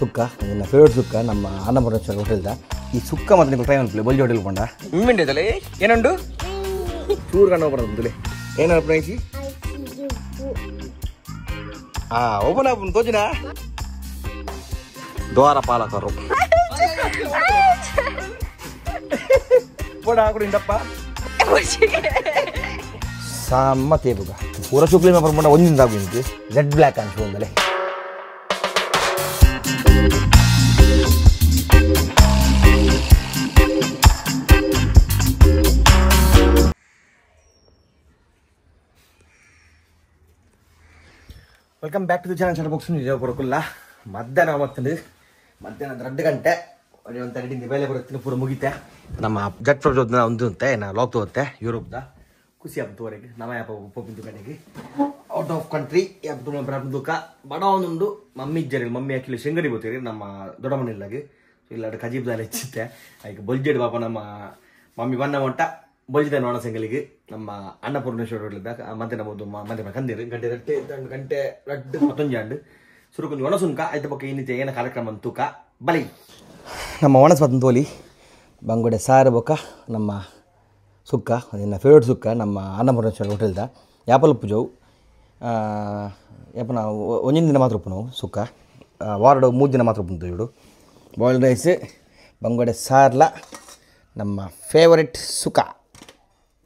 ಸುಕ್ಕ ನನ್ನ ಫೇವ್ರೇಟ್ ಸುಕ್ಕ ನಮ್ಮ ಅನ್ನಪೂರ್ಣೇಶ್ವರ ಹೋಟೆಲ್ದ ಈ ಸುಕ್ಕ ಮತ್ತು ನೀವು ಟ್ರೈ ಮಾಡ್ಲಿ ಬಲ್ಜಿ ಹೋಟೆಲ್ ಕೊಂಡ ನಿಮ್ಮಿಂಡೈತಲ್ಲ ಏನುಂಡು ಚೂರು ಕಣ್ಣು ಬರೋದಿಲ್ಲ ಏನಾರ ಪ್ರೈಸಿ ಓಪನ್ ಆಪನ್ ತೋಜಿನ ದ್ವಾರ ಪಾಲಕರು ಪೋಡ ಹಾಕೊಡಿ ಇಂದಪ್ಪ ಸಮ್ಮ ತೇಬುಗ ಪೂರ ಶುಕ್ಲಿ ಬರ್ಕೊಂಡ ಒಂದಿಂದ ಆಗುಂಟು ರೆಡ್ ಬ್ಲ್ಯಾಕ್ ಅಂತ ಹೋಗಲೇ welcome back to the channel ಚಂದ್ರ ಬಾಕ್ಸ್ ನಿಜ ಬರೋಕಿಲ್ಲ ಮಧ್ಯಾಹ್ನ ಅವತ್ತಂದು ಮಧ್ಯಾಹ್ನ 2 ಗಂಟೆ ಒಂದು ನಡಿಂದ ಬೇಲೆ ಬರುತ್ತೆ ಪೂರ ಮುಗಿತೆ ನಮ್ಮ ಜಟ್ ಪ್ರಜೋದನ ಒಂದು ಅಂತೆ ನಾ ಲಾಕ್ ತಗೋತೆ ಯುರೋಪ್ದ ಖುಷಿ ಹಬ್ಬದವರೆಗೆ ನಮ್ಮ ಯಾಪ ಉಪ್ಪಿಂದು ಕಡೆಗೆ ಔಟ್ ಆಫ್ ಕಂಟ್ರಿ ಯಾಪ ಪ್ರಾರಂಭಕ ಬಡ ಒಂದೊಂದು ಮಮ್ಮಿ ಇಜ್ಜರಿ ಮಮ್ಮಿ ಆಕ್ಚುಲಿ ಶಂಗರಿ ಗೊತ್ತೀರಿ ನಮ್ಮ ದೊಡ್ಡ ಮನೆಯಲ್ಲಾಗಿ ಇಲ್ಲ ಕಜೀಬ್ದಾಲ ಹೆಚ್ಚಿತ್ತೆ ಅದಕ್ಕೆ ಬೊಲ್ಜೆಡ್ ಪಾಪ ನಮ್ಮ ಮಮ್ಮಿ ಬಣ್ಣ ಮೊಟ್ಟ ಬೊಲ್ಜಿದ ನೋಣ ಸೆಂಗಲಿಗೆ ನಮ್ಮ ಅನ್ನಪೂರ್ಣೇಶ್ವರ ಹೊಡ್ಲಿದ್ದ ಮತ್ತೆ ನಮ್ಮದು ಮತ್ತೆ ಕಂದಿರು ಗಂಟೆ ಗಂಟೆ 11 ಸುರುಕೊಂದು ಒಣಸುನ್ಕ ಆಯ್ತ ಪಕ್ಕ ಇನ್ನಿತೆ ಏನ ಕಾರ್ಯಕ್ರಮ ಅಂತೂಕ ಬಲಿ ನಮ್ಮ ಒಣಸ್ಪತ್ತನ ತೋಲಿ ಬಂಗುಡೆ ಸಾರು ಬೊಕ್ಕ ನಮ್ಮ ಸುಕ್ಕ ನನ್ನ ಫೇವ್ರೇಟ್ ಸುಕ್ಕ ನಮ್ಮ ಅನ್ನಪೂರ್ಣೇಶ್ವರ ಹೋಟೆಲ್ದ ಯಾಪಲ್ ಉಪ್ಪು ಯಾಪ ನಾವು ಒಂದಿನ ದಿನ ಮಾತ್ರ ಉಪ್ಪು ನಾವು ಸುಕ್ಕ ವಾರಡು 3 ದಿನ ಮಾತ್ರ ಉಪ್ಪು ಇಡು ಬಾಯ್ಲ್ಡ್ ರೈಸ್ ಬಂಗುಡೆ ಸಾರ್ಲ ನಮ್ಮ ಫೇವರೆಟ್ ಸುಕ್ಕ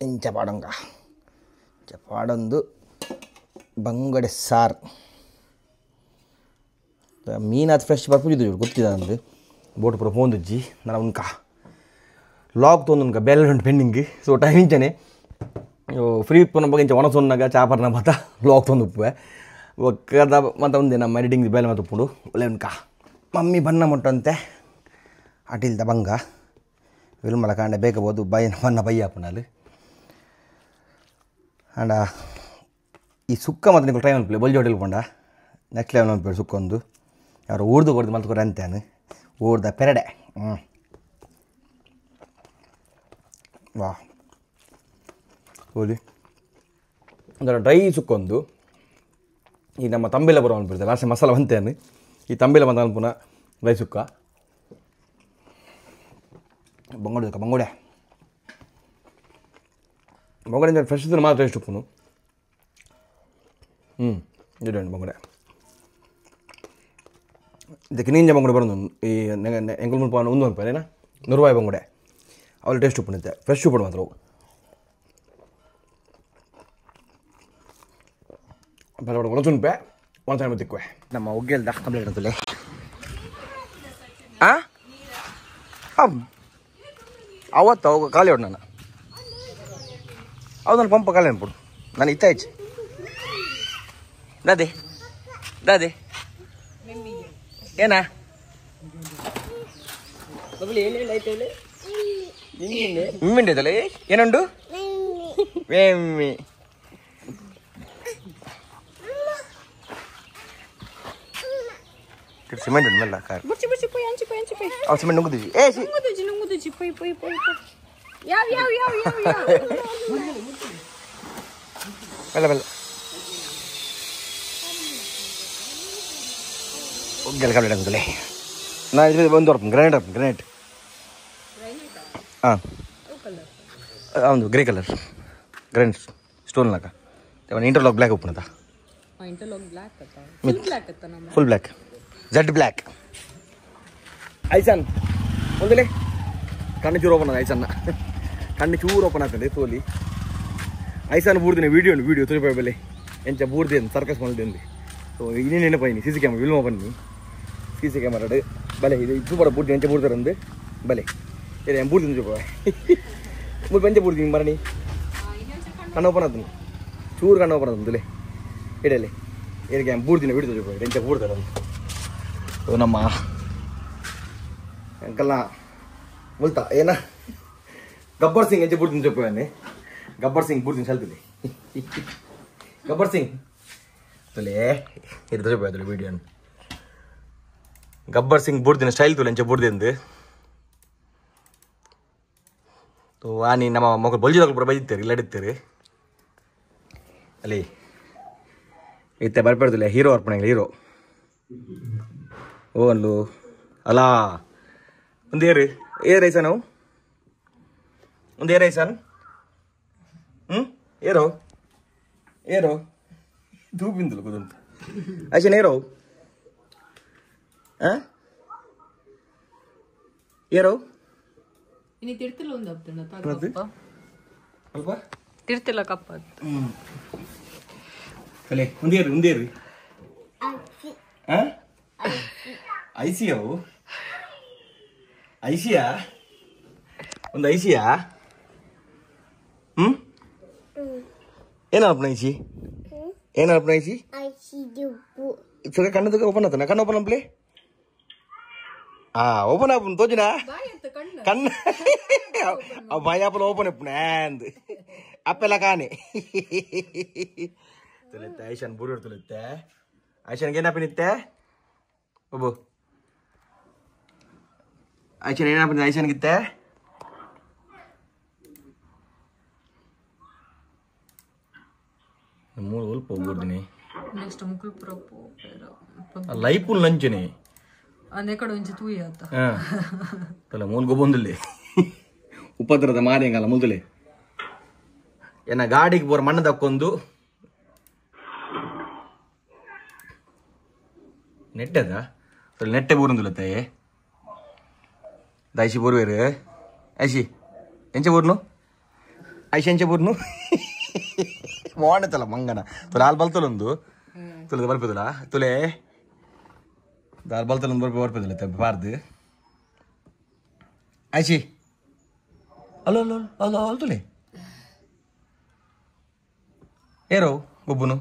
ಇಂಚ ಪಾಡಂಗ ಇಂಚ ಪಾಡೊಂದು ಬಂಗುಡೆ ಸಾರು ಮೀನಾದ ಫ್ರೆಶ್ ಬರ್ಪುಜಿದ್ದು ಗೊತ್ತಿದೆ ಅಂದು ಬೋಟ್ ಪೂರ ಪೋಂದುಜ್ಜಿ ನಾನು ಉನ್ಕ ಲಾಕ್ ತೊಂದುನ್ಕ ಬೇಲೆ ಉಂಟು ಪೆಂಡಿಂಗ್ ಸೊ ಟೈಮ್ ಇಂಚನೆ ಫ್ರೀ ಉಪ್ಪನ ಬಗ್ಗೆ ಇಂಚ ಒಣಸೊನ್ನಾಗ ಚಾಪರ್ನ ಮತ್ತ ಲಾಕ್ ತೊಂದು ಉಪ್ಪೆ ಒಕ್ಕದ ಮತ್ತು ಒಂದೇ ನಮ್ಮ ಎಡಿಟಿಂಗ್ ಬೇಲೆ ಮತ್ತು ಉಪ್ಪುಂಡು ಒಳ್ಳೆ ಉನ್ಕ ಮಮ್ಮಿ ಬಣ್ಣ ಮೊಟ್ಟಂತೆ ಅಟಿಲ್ದ ಬಂಗ ವಿಲ್ಮಲ ಕಾಂಡೆ ಬೇಕಬಹುದು ಬೈನ ಬಣ್ಣ ಬೈ ಹಾಪುನಲ್ಲಿ ಆಂಡ ಈ ಸುಕ್ಕ ಮತ್ತು ನೀವು ಟ್ರೈ ಮಾಡ್ಲಿ ಬಲ್ಜಿ ಹೋಟೆಲ್ ಕೊಂಡ ನೆಕ್ಸ್ಟ್ ಲೆವೆಲ್ ಮಾಡ್ಬೇಡಿ ಸುಕ್ಕ ಒಂದು ಯಾರು ಊರ್ದು ಕೊಡ್ದು ಮಲ್ತ್ಕೊರೆ ಅಂತಾನೆ ಊರ್ದ ಪೆರಡೆ ವಾ ಹೋಲಿ ಒಂಥರ ಡ್ರೈ ಸುಕ್ಕೊಂದು ಈ ನಮ್ಮ ತಂಬೆಲ ಬರೋ ಅನ್ಬಿಡ್ತಾರೆ ಲಾಸ್ಟ್ ಮಸಾಲ ಬಂತೇನೆ ಈ ತಂಬೆಲ ಬಂದ ಪುನಃ ಡ್ರೈ ಸುಕ್ಕ ಬಂಗೋಡೆ ಬಂಗೋಡೆ ಬಂಗೋಡೆ ಫ್ರೆಶ್ ಇದ್ರೆ ಮಾತ್ರ ಎಷ್ಟು ಉಪ್ಪುನು ಇಡೋಣ ಬಂಗೋಡೆ ಇದಕ್ಕೆ ನೀಂಜ ಬಂಗೋಡೆ ಬರೋದು ಈ ಎಂಕಲ್ ಮುಲ್ಪ ಒಂದು ರೂಪಾಯಿನ 100 ರೂಪಾಯಿ ಬಂಗೋಡೆ ಅವ್ರು ಟೇಸ್ಟ್ ಉಪ್ಪುಣಿತ್ತೆ ಫ್ರೆಶ್ ಉಪ್ಪು ಮಾತ್ರ ಬೆಲೆ ಒಣಸು ರೂಪಾಯಿ ಒಣಸ ತಿಕ್ಕುವೆ ನಮ್ಮ ಒಗ್ಗೆಲ್ದ ಕಂಪ್ಲೇಂಟ್ ಅಂತಲೇ ಅವತ್ತು ಖಾಲಿ ಹೊಡ್ ನಾನು ಹೌದು ನನ್ನ ಪಂಪ ಖಾಲಿ ಅನ್ಬಿಡು ನಾನು ಇತ್ತ ಹೆಚ್ಚು ದಾದೆ ದಾದೆ ಏನಾ ಮಿಮ್ಮಿಂಡೈತಲ್ಲ ಏನುಂಡು ಮೆಮ್ಮಿ ಸಿಮೆಂಟ್ ಉಂಟು ಮೆಲ್ಲ ಕಾರ್ ಸಿಮೆಂಟ್ ನುಂಗುದಿಜಿ ಮೆಲ್ಲ ಮೆಲ್ಲ ಒಗ್ಗೆಲ್ಲ ಕಂಪ್ಲೀಟ್ ಆಗ್ತದೆ ನಾನು ಇದು ಒಂದು ಗ್ರಾನೈಟ್ ಹಾಂ ಹೌದು ಗ್ರೇ ಕಲರ್ ಗ್ರಾನೈಟ್ ಸ್ಟೋನ್ಲಾಕ ಇಂಟರ್ಲಾಕ್ ಬ್ಲ್ಯಾಕ್ ಉಪ್ಪುನದ ಫುಲ್ ಬ್ಲ್ಯಾಕ್ ಜೆಡ್ ಬ್ಲ್ಯಾಕ್ ಐಸನ್ ಒಂದಲೇ ಕಣ್ಣು ಚೂರು ಓಪನ್ ಅದ ಐಸನ್ನ ಕಣ್ಣು ಚೂರು ಓಪನ್ ಆಗ್ತದೆ ತೋಲಿ ಐಸನ್ ಬೂರ್ದಿನ ವೀಡಿಯೋ ತೋರಿಪ ಬೆಲೆ ಎಂಚ ಬೂರ್ದಿ ಅಂತ ಸರ್ಕಸ್ ಮಾಡಿದೆ ಸೊ ಇನ್ನೇನು ನೆನಪೈನಿ ಸಿ ಸಿ ಕ್ಯಾಮ್ರಾ ವಿಲ್ಮ ಬನ್ನಿ ಸಿ ಸಿ ಕ್ಯಾಮರಾ ಬಲೆ ಇದು ಇದು ಬಡ ಬೂರ್ದಿ ಎಂಚ ಬೂರ್ದಾರಂದು ಬಲೆ ಏ ಬೂರ್ದಿನ ಚೂಪ ಎಂಚ ಬೂರ್ದಿ ಮರಣಿ ಕಣ್ಣು ಓಪನ್ ಆತನು ಚೂರು ಕಣ್ಣು ಓಪನ್ ಆತಂದುಲೆ ಇಡಲಿ ಇದಕ್ಕೆ ಬೂರ್ದಿನ ವಿಡಿಯೋ ಚೂಪ ಎಂಚ ಬೂರ್ದಾರಂದು ಸೊ ನಮ್ಮ ಅಂಕಲ್ನ ಮುಲ್ತಾ ಏನ ಗಬ್ಬರ್ ಸಿಂಗ್ ಎಂಚ ಬೂರ್ದಿನ ಚೂಪನೆ ಗಬ್ಬರ್ ಸಿಂಗ್ ಬೂರ್ದಿನ ಸಲ್ತಿದೆ ಗಬ್ಬರ್ ಸಿಂಗ್ ತುಲೆ ಇದು ತೋರಿಸ್ಬೋದು ವಿಡಿಯೋನ ಗಬ್ಬರ್ ಸಿಂಗ್ ಬೂರ್ದಿನ ಸ್ಟೈಲ್ ತುಲೆ ಎಂಚ ಬೂರ್ದಿಂದು ತೋ ಆನಿ ನಮ್ಮ ಮಕ್ಕಳು ಬಲ್ಜಿದಾಗ ಪೂರ ಬೈದಿರ್ತೀರಿ ಇಲ್ಲ ಇಡ್ತೀರಿ ಅಲ್ಲಿ ಇತ್ತೆ ಬರ್ಬಾರ್ದಿಲ್ಲ ಹೀರೋ ಅರ್ಪಣೆ ಹೀರೋ ಓ ಅಲ್ಲೂ ಅಲ್ಲ ಒಂದು ಏರ್ ಐಸ ನಾವು ಒಂದು ಏರ್ ಐಸನ್ ಏರೋ ಏರೋ ಧೂಪಿಂದಲು ಕುದಂತ ಐಸನ್ ಏರೋ ಏರೋ ಇನಿ ತಿರ್ತಿಲ್ಲ ಒಂದು ಅಲ್ಪ ತಿರ್ತಿಲ್ಲ ಕಪ್ಪ ಕಲೆ ಒಂದೇರಿ ಐಸಿಯವು ಐಸಿಯಾ ಒಂದು ಐಸಿಯಾ ಏನಪ್ಪ ಐಸಿ ಏನಪ್ಪ ಐಸಿ ಇವಾಗ ಕಣ್ಣದ ಓಪನ್ ಆತನ ಕಣ್ಣು ಓಪನ್ ಅಪ್ಲೆ ಓಪನ್ ಆಪನ್ ತೋಜಿನ ಕಣ್ಣ ಬಾಯಿ ಆಪಲ್ ಓಪನ್ ಅಪ್ಪನ ಅಪ್ಪೆಲ್ಲ ಕಾಣೆ ತುಳಿತೆ ಐಶನ್ ಬೂರು ತುಳಿತೆ ಐಶನ್ಗೆ ಏನಪ್ಪಿನಿತ್ತೆ ಒಬ್ಬು ಐಶನ್ ಏನಪ್ಪ ಐಶನ್ಗಿತ್ತೆ ಮೂರು ಒಲ್ಪ ಹೋಗ್ಬಿಡ್ತೀನಿ ನೆಕ್ಸ್ಟ್ ಮುಕ್ಳು ಲೈಫು ಲಂಚನೆ అనేకడు నుంచి తూయత తల మూలుగు బొందులే ಉಪದ್ರದ ಮಾರಿಂಗಲ್ಲ ಮುದುಲೆ ಏನ ಗಾಡಿಗೆ ಬೋರ್ ಮಣ್ಣು ದಕ್ಕೊಂದು ನೆಟ್ಟದ ನೆಟ್ಟೆ ಬೂರುಂದುಲತ್ತೆ ದೈಸಿ ಬೋರ್ವೇರು ಐಸಿ ಎಂಚ ಬೋರ್ನು ಐಸಿ ಎಂಚ ಬೋರ್ನು ಮಾಡತಲ್ಲ ಮಂಗನ ತುಲೆ ಹಾಲು ಬಲ್ತಲೊಂದು ತುಲದ ಬರ್ಪದಲ್ಲ ತುಲೆ ದಾಲ್ ಬಲ್ತಲೊಂದು ಬರ್ಪದಿಲ್ಲ ಬಾರ್ದು ಐಸಿ ಅಲ್ಲೋ ಅಲ್ಲೋ ಅಲ್ಲ ಅಲ್ತುಲೆ ಏರೋ ಒಬ್ಬನು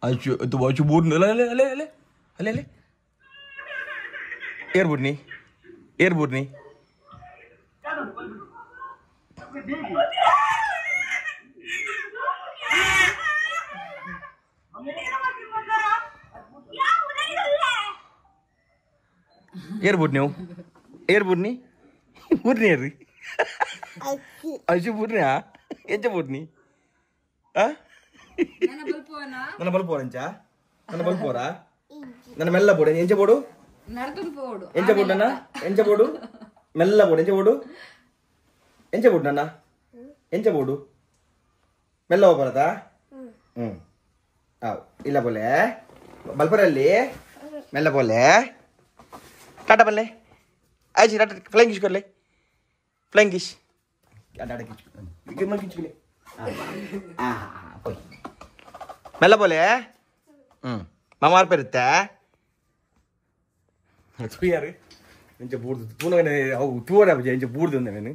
Acu itu baju burn ale air burni air burni acu burni ya enca burni ನನ್ನ ಬಲ್ಪ್ ಓರಂಚ ನನ್ನ ಬಲ್ಪ್ ಓರಾ ನನ್ನ ಮೆಲ್ಲ ಬೋಡು ಎಂಚ ಬೋಡು ಎಂಚ ಬೋಡು ನನ್ನ ಎಂಚ ಬೋಡು ಮೆಲ್ಲ ಬೋಡು ಎಂಚ ಬೋಡು ನನ್ನ ಎಂಚ ಬೋಡು ಮೆಲ್ಲ ಹೋಗ್ಬಾರದಾ ಇಲ್ಲ ಬೋಲೆ ಬಲ್ಪರಲ್ಲಿ ಮೆಲ್ಲ ಬೋಲೆ ಟಾಟಾ ಬಲ್ಲೆ ಆಯ್ತು ಟಾಟಾ ಫ್ಲೈಂಗ್ ಕಿಶ್ ಕೊರ್ಲೆ ಫ್ಲೈಂಗ್ ಕಿಶ್ ಕಿಚ್ಬಿಲೆ ಮೆಲ್ಲ ಬೋಲೆ ಮಾಮಾರ್ ಪೇರುತ್ತೆ ತೂಯಾರು ಎಂಚ ಬೂರ್ದು ತೂನಗನೆ ಅವು ತೂವರೆ ಅಪ್ಪ ಎಂಚ ಬೂರ್ದು ಅಂದೇನು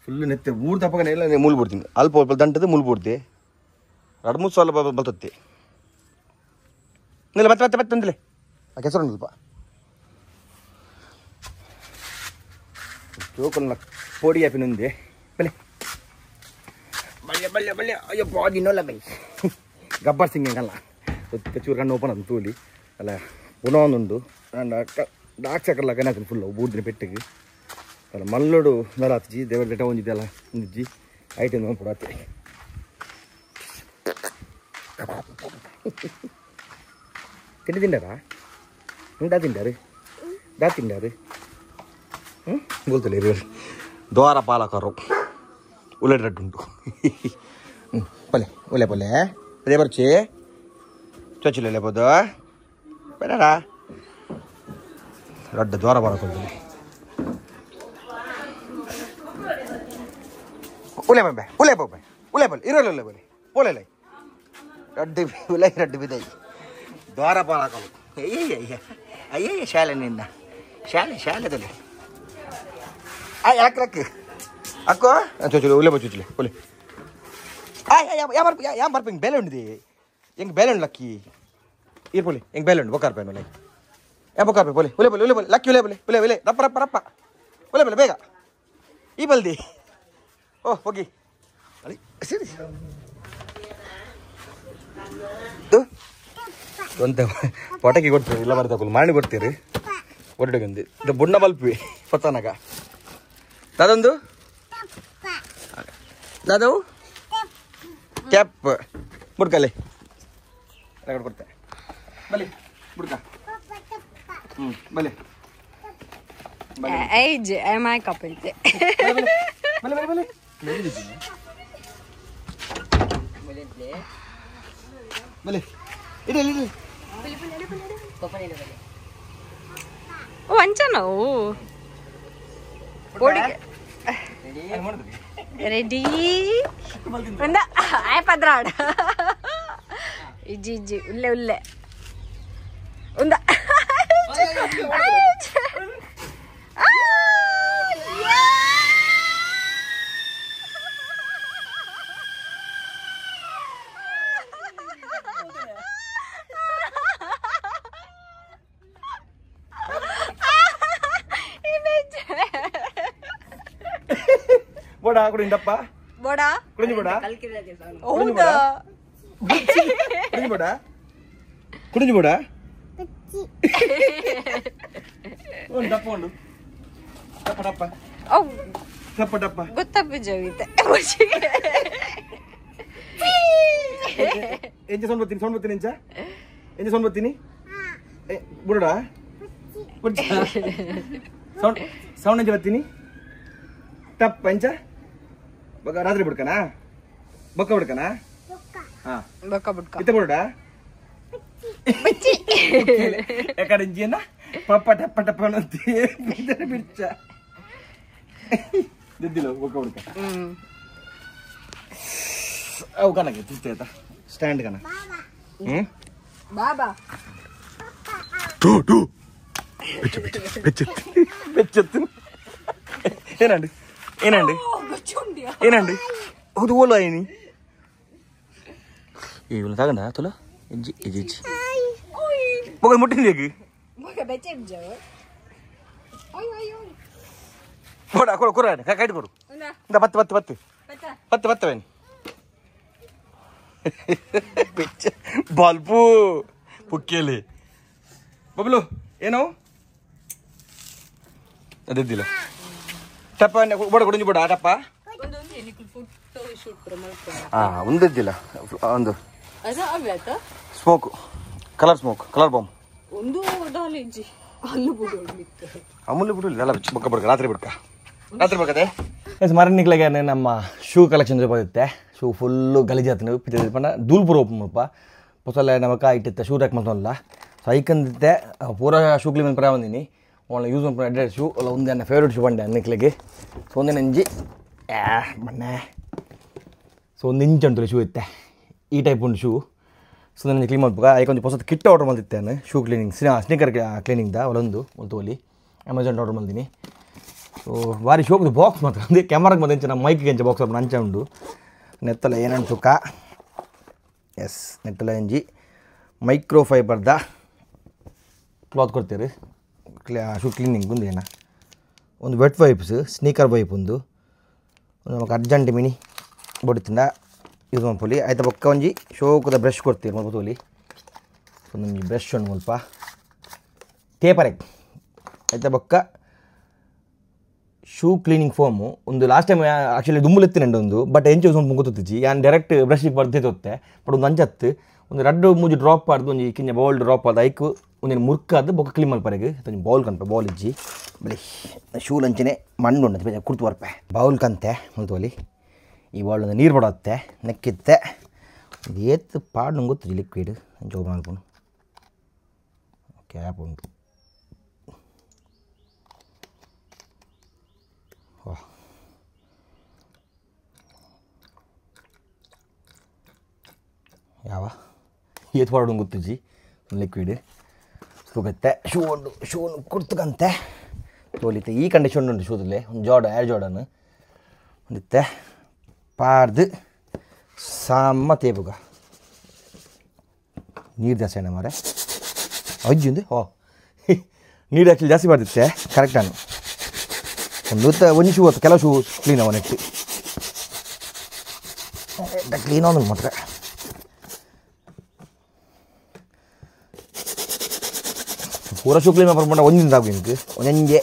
ಫುಲ್ ನೆತ್ತೆ ಬೂರ್ ತಪ್ಪಗನೆ ಎಲ್ಲ ಮೂಲ್ ಬಿಡ್ತೀನಿ ಅಲ್ಪ ಅಲ್ಪ ದಂಟದ ಮೂಲ್ ಬಿಡ್ತಿ 2-3 ಸಾಲ ಬರ್ತತ್ತೆ ಇಲ್ಲ ಮತ್ತೆ ಅಂದಿಲ್ಲ ಆ ಕೆಸರು ಸ್ವಲ್ಪ ಜೋಕಲ್ನ ಪೋಡಿ ಆಪಿನುಂದೆ ಬಲೆ ಬಲ್ಯ ಅಯ್ಯಪ್ಪ ದಿನೋಲ್ಲ ಬೈ ಗಬ್ಬರ್ ಸಿಂಗ್ ಹೆಂಗಲ್ಲ ಚೂರು ಕಣ್ಣು ಓಪನ್ ಅದು ತೂಲಿ ಅಲ್ಲ ಪುನಃ ಡಾಕ್ ಚಕ್ರಲ್ಲ ಕನಾತೀನಿ ಫುಲ್ಲು ಬೂರ್ದಿನ ಪೆಟ್ಟಿಗೆ ಅಲ್ಲ ಮಲ್ಲೋಡು ಮೇಲೆ ಹತ್ಜಿ ದೇವರ ಲೆಟ ಒಂದಿದ್ದೆಲ್ಲ ಒಂದಿಜ್ಜಿ ಐಟಮ್ ಒಂದು ಕೊಡತ್ತೆ ತಿಂಡಾರಾ ದಾ ತಿಂಡಾರು ಬೋಲ್ತಲ್ಲ ಇರು ದ್ವಾರ ಪಾಲಕರು ಉಳ್ಳಾಡುಂಟು ಪಲ್ಲೆ ಅದೇ ಬರ್ಚಿ ಚೊಚ್ಚಿಲ್ಲ ಬೋದು ಬೇಡಾರಾ ರಡ್ಡ ಜ್ವರ ಬರಕೊಳ್ತೀನಿ ಉಲೆ ಬಂಬೆ ಉಲೆ ಬೊಬ್ಬೆ ಉಲೆ ಬಲ್ ಇರೋಲ್ಲ ಉಲೆ ಬಲಿ ಪೋಲೆಲ್ಲ ರಡ್ಡು ಉಲೆ ರಡ್ಡು ಬಿದ್ದೈ ದ್ವಾರ ಪಾಲಕಲು ಅಯ್ಯಯ್ಯ ಅಯ್ಯಯ್ಯ ಶಾಲೆ ನಿನ್ನ ಶಾಲೆದಲ್ಲಿ ಯಾಕೆ ಅಕ್ಕೋ ಚೂಚುಲೆ ಉಲೆ ಚೂಚುಲೆ ಉಲೆ ಯಾಂ ಬರ್ಪ ಹಿಂಗೆ ಬೇಲೆ ಉಂಡಿದೆ ಹೆಂಗೆ ಬೇಲೆ ಉಂಡು ಲಕ್ಕಿ ಇರ್ಪೊಲಿ ಹೆಂಗೆ ಬೇಲೆ ಉಂಡು ಬೊಕ್ಕಾರ್ಪೇನು ಲೈ ಬೊಕ್ಕಾರ್ಪೆ ಬೋಲೆ ಉಲೆ ಬೋಲೆ ಲಕ್ಕಿ ಉಲೆ ಬೋಲೆ ಉಲೆ ಉಲೆ ರಪ್ಪ ರಪ್ಪ ರಪ್ಪ ಉಲೆ ಬೋಲೆ ಬೇಗ ಈ ಬಲ್ದಿ ಓಹ್ ಹೋಗಿ ಅಳಿ ಸರಿ ಒಂತ ಪಟಾಕಿ ಕೊಡ್ತೀರಿ ಇಲ್ಲ ಬರ್ತಾಕಲ್ಲ ಮಾಡಿ ಕೊಡ್ತೀರಿ ಒಡ್ಡಗಂದು ಇದು ಬುಣ್ಣ ಬಲ್ಪಿ ಪತ್ತಾನಾಗ ದಾದೊಂದು ದಾದವು ಕ್ಯಾಪ್ ಬುಡ್ಕಲ್ಲಿ ರಗಡ್ ಕೊಡ್ತೆ ಬಲಿ ಬುಡ್ಕ ಬಲಿ Age, è mai capite. ಬಲಿ ಇಡಿ Oh, anchana. Oh. Ready? Anda, ay padrad. Iji, ulle. Unda. ಬೋಡಾ ಕುಡಿಂದಪ್ಪ ಬೋಡಾ ಕುಡಿಂಜಿ ಬೋಡಾ ಹೌದಾ ಕುಡಿಂಜಿ ಬೋಡಾ ಕುಡಿಂಜಿ ಬೋಡಾ ಒಂದು ದಪ್ಪ ಉಂಡು ದಪ್ಪ ದಪ್ಪ ಓ ದಪ್ಪ ದಪ್ಪ ಗೊತ್ತಪ್ಪ ಜೋಗಿತೆ ಎಂಚ ಸೌಂಡ್ ಬರ್ತೀನಿ ಎಂಚ ಸೌಂಡ್ ಬರ್ತೀನಿ ಬುಡಾ ಸೌಂಡ್ ಎಂಚ ಬರ್ತೀನಿ ಟಪ್ ಎಂಚ ರಾತ್ರಿ ಬಿಡ್ಕನಾ ಬೊಕ್ಕ ಬಿಡ್ಕನಾ ಹಾ ಬೊಕ್ಕ ಬಿಡ್ಕ ಇತ್ತ ಬುಡಾ ಎಕಡೆ ಇಂಜಿನ ಪಪ್ಪ ಟಪ್ಪ ಟಪ್ಪ ಅನ್ನಂತಿ ಬಿಡ್ಚ ದಿದ್ದಿಲ್ಲ ಬೊಕ್ಕ ಬಿಡ್ಕ ಅವು ಕನಗೆ ತಿಂತೆ ಆಯ್ತಾ ಸ್ಟ್ಯಾಂಡ್ ಕನ ಬಾಬಾ ಟೂ ಬೆಚ್ಚತ್ತು ఏనండి అది ఓలో అయ్యి ఇవి తాగండా తులా ఇది ఒక ముట్టింది కూర కైట్ కొడు ఇంకా పత్తి బల్పు పుక్కేలి బబులు ಏನೋ ಅದಿದ್ದಿಲ್ಲ ಟಪ್ಪ ಬೋಡ ಕುಡಿಂಜಿ ಬೋಡ ಟಪ್ಪ ಒಂದಿದ್ದಿಲ್ಲ ಒಂದು ಸ್ಮೋಕ್ ಕಲರ್ ಬಾಂಬ್ ಒಂದು ಅಮೂಲ್ಯ ಬಿಡು ಎಲ್ಲ ಬೊಕ್ಕ ಬಿಡ್ಕ ರಾತ್ರಿ ಬಿಡ್ಕದೆ ಮರನಿಕ್ಲಾಗೆ ನಮ್ಮ ಶೂ ಕಲೆಕ್ಷನ್ ಬಂದಿತ್ತೆ ಶೂ ಫುಲ್ಲು ಗಲೀಜಾತ ಪಿಚ್ಚ ದೂಲ್ಪುರ ಓಪನ್ ಮಾಡಪ್ಪ ಹೊಸಲ್ಲ ನಮಕ ಇಟ್ಟಿತ್ತೆ ಶೂ ರ್ಯಾಕ್ ಮತ್ತಲ್ಲ ಸೊ ಐಕಂದಿತ್ತೆ ಪೂರ ಶೂ ಕ್ಲೀನ್ ಪರ ಬಂದೀನಿ ಅವಳ ಯೂಸ್ ಮಾಡ್ಕೊಂಡು ಅಡ್ರೆಸ್ ಶೂ ಅಲ್ಲ ಒಂದು ನನ್ನ ಫೇವ್ರೇಟ್ ಶೂ ಬಂಡೆ ಅನ್ನಕ್ಲಿಗೆ ಸೊ ಒಂದೇ ನಂಜಿ ಬನ್ನೆ ಸೊ ಒಂದು ಇಂಚ್ ಉಂಟು ಶೂ ಇತ್ತೆ ಈ ಟೈಪ್ ಉಂಟು ಶೂ ಸೊ ನನಗೆ ಕ್ಲೀನ್ ಮಾಡ್ಬೇಕು ಐಕೊಂದು ಹೊಸದು ಕಿಟ್ ಆರ್ಡರ್ ಮಾಡಿದ್ದೆ ನಾನು ಶೂ ಕ್ಲೀನಿಂಗ್ ಸ್ನೀಕರ್ ಕ್ಲೀನಿಂಗ್ದ ಒಳೊಂದು ಒಲಿ ಅಮೆಝಾನ್ ಆರ್ಡರ್ ಮಾಡಿದ್ದೀನಿ ಸೊ ಭಾರಿ ಶೋಕ್ದು ಬಾಕ್ಸ್ ಮಾತ್ರ ಅಂದರೆ ಕ್ಯಾಮರಾಗೆ ಬಂದು ನಮ್ಮ ಮೈಕಿಗೆ ಎಂಚ ಬಾಕ್ಸ್ ಅಂಚ ಉಂಡು ನೆತ್ತಲ ಏನಂಟು ಸುಕ್ಕ ಎಸ್ ನೆತ್ತಲ ಎಂಜಿ ಮೈಕ್ರೋ ಫೈಬರ್ದ ಕ್ಲಾತ್ ಕೊಡ್ತೀರಿ ಶೂ ಕ್ಲೀನಿಂಗ್ ಒಂದು ಏನ ಒಂದು ವೆಟ್ ವೈಪ್ಸ್ ಸ್ನೀಕರ್ ವೈಪ್ ಒಂದು ನಮಗೆ ಅರ್ಜೆಂಟ್ ಮಿನಿ ಬಡಿತಿಂದ ಯೂಸ್ ಮಾಡ್ಕೊಳ್ಳಿ ಆಯ್ತಾ ಬೊಕ್ಕ ಒಂಜಿ ಶೋಕದ ಬ್ರಷ್ ಕೊಡ್ತೀರಿ ಮಾಡ್ಬೋದು ಒಂದು ಬ್ರಷ್ ಉಂಡು ಸ್ವಲ್ಪ ಟೇಪರ್ ಎಗ್ ಆಯ್ತಾ ಬೊಕ್ಕ ಶೂ ಕ್ಲೀನಿಂಗ್ ಫೋಮು ಒಂದು ಲಾಸ್ಟ್ ಟೈಮ್ ಆ್ಯಕ್ಚುಲಿ ದುಂಬುಲೆತ್ತಿನಂಡು ಒಂದು ಬಟ್ ಎಂಚು ಒಂದು ಮುಗುತ್ತಿಜ್ಜಿ ನಾನು ಡೈರೆಕ್ಟ್ ಬ್ರಷ್ಗೆ ಬರ್ದಿತ್ತೊತ್ತೆ ಬಟ್ ಒಂದು ಅಂಜತ್ತು ಒಂದು ರಡ್ಡು ಮೂಜಿ ಡ್ರಾಪ್ ಆಡ್ದು ಒಂದು ಕಿಂಜ ಬೌಲ್ ಡ್ರಾಪ್ ಆದ ಐಕು ಒಂದಿನ ಮುರ್ಕಾದ ಬೊಕ್ಕ ಕ್ಲೀನ್ ಮಲ್ಪರೆಗೆ ಒಂದು ಬೌಲ್ ಕನ್ಪೆ ಬೌಲ್ ಇಜ್ಜಿ ಬಳಿ ಶೂ ಲಂಚನೆ ಮಣ್ಣು ಉಂಡು ಕುರ್ತು ಬರ್ಪೆ ಬೌಲ್ ಕಂತೆ ಮುಲ್ತೋಲಿ ಈ ಬೌಲ್ ಒಂದು ನೀರು ಬಡತ್ತೆ ನೆಕ್ಕಿತ್ತೆ ಒಂದು ಏತ್ತು ಪಾಡು ಗೊತ್ತು ಲಿಕ್ವಿಡ್ ಜೋಬ್ ಮಾಡ್ಕೊಂಡು ಕ್ಯಾಪ್ ಉಂಟು ಯಾವ ಏತ್ ಹೊರಡು ಗೊತ್ತಿಜ್ಜಿ ಲಿಕ್ವಿಡ್ ಸುಗತ್ತೆ ಶೂನು ಕುರ್ತಕಂತೆ ತೋಲಿತೆ ಈ ಕಂಡೀಷನ್ ಉಂಟು ಶೂದಲ್ಲಿ ಒಂದು ಏರ್ ಜೋರ್ಡನ್ ಒಂದಿತ್ತೆ ಪಾರ್ದು ಸಾಮ ತೇಬುಗ ನೀರು ಜಾಸ್ತಿ ಅಣ್ಣ ಮಾರೆ ಅಜ್ಜಿಂದು ನೀರು ಆ್ಯಕ್ಚುಲಿ ಜಾಸ್ತಿ ಬರ್ತಿತ್ತೆ ಕರೆಕ್ಟ್ ನಾನು ಒಂದು ಶೂ ಹೊತ್ತು ಕೆಲವು ಶೂ ಕ್ಲೀನ್ ಅವ ನೆಟ್ಟು ಕ್ಲೀನ್ ಅವನು ಮಾತ್ರ ಪೂರ ಶೂ ಕ್ಲೀನ್ ಮಾಡ್ಕೊಂಡ ಒಂದಿನ ಆಗಿ ಒಂದೇ